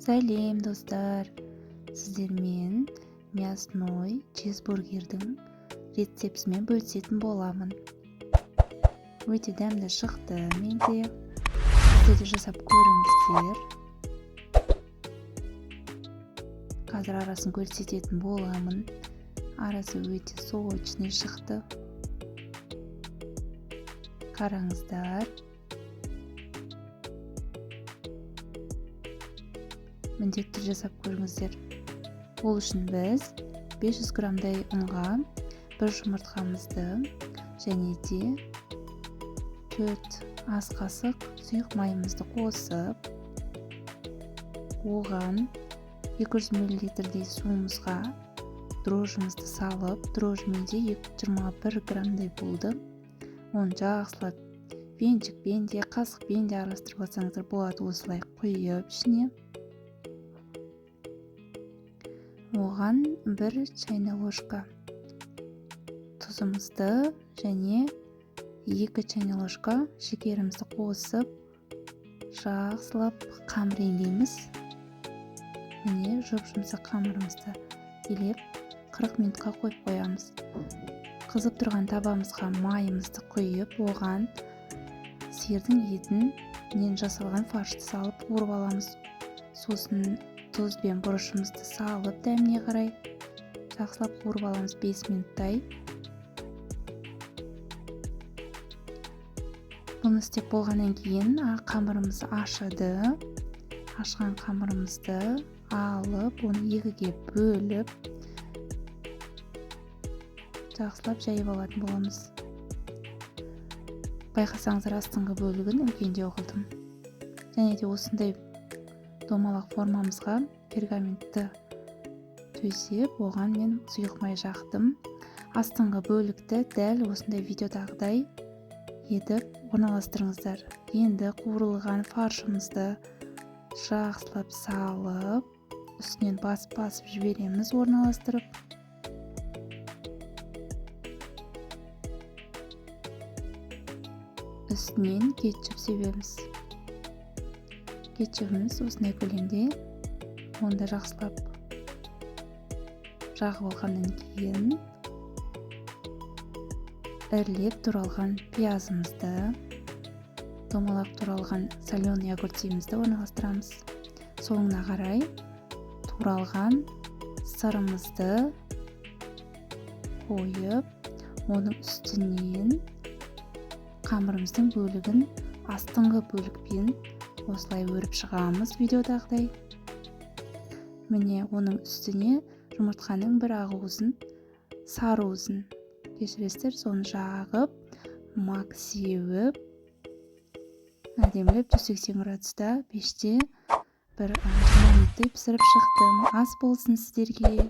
Сәлем достар, сіздермен мясной чизбургердің рецептісімен бөлісетін боламын. Өте дәмді шықты менде. Сіздер де жасап көріңіздер. Қазір арасын көрсететін боламын. Арасы өте сочный шықты. Қараңыздар. Міндетті жасап көріңіздер. Ол үшін біз 500 грамдай ұнға бір жұмыртқамызды және де 4 ас қасық сұйық майымызды қосып, оған 200 мл суымызға дрожжымызды салып, дрожжымен де 221 грамдай болды. Оны жақсылап венчикпен де қасықпен де араластырып алсаңыздар болады. Осылай құйып ішіне. Оған 1 чайна ложка тұзымызды және 2 чайна ложка шекерімізді қосып, жақсылап қамыр илейміз. Міне жұп-жұмсақ қамырымызды илеп 40 минутқа қойып қоямыз. Қызып тұрған табамызға майымызды құйып, оған сиырдың етінен жасалған фаршты салып қуырып аламыз. Сосын тұз бен бұрышымызды салып, дәміне қарай жақсылап қуырып аламыз 5 минуттай. Бұны істеп болғаннан кейін қамырымызды ашыды. Ашқан қамырымызды алып, оны екіге бөліп, жақсылап жайып алатын боламыз. Байқасаңыздар, астыңғы бөлігін үлкендеу қылдым. Және де осындай домалақ формамызға пергаментті төсеп, оған мен сұйық май жақтым. Астыңғы бөлікті дәл осындай видеодағыдай етіп орналастырыңыздар. Енді қуырылған фаршымызды жақсылап салып, үстінен басып жібереміз орналастырып. Үстінен кетчуп себеміз. Кетчупымыз осындай көлемде. Онда жақсылап жағып алғаннан кейін ірілеп туралған пиязымызды, домалақ туралған соленый огурцимізді орналастырамыз. Соңына қарай туралған сырымызды қойып, оның үстінен қамырымыздың бөлігін астыңғы бөлікпен осылай өріп шығамыз видеодағыдай. Міне оның үстіне жұмыртқаның бір ақ уызын, сары уызын кешіресіздер, соны жағып, мак сеуіп, әдемілеп 180 градуста пеште бір 20 минуттай пісіріп шықтым. Ас болсын сіздерге.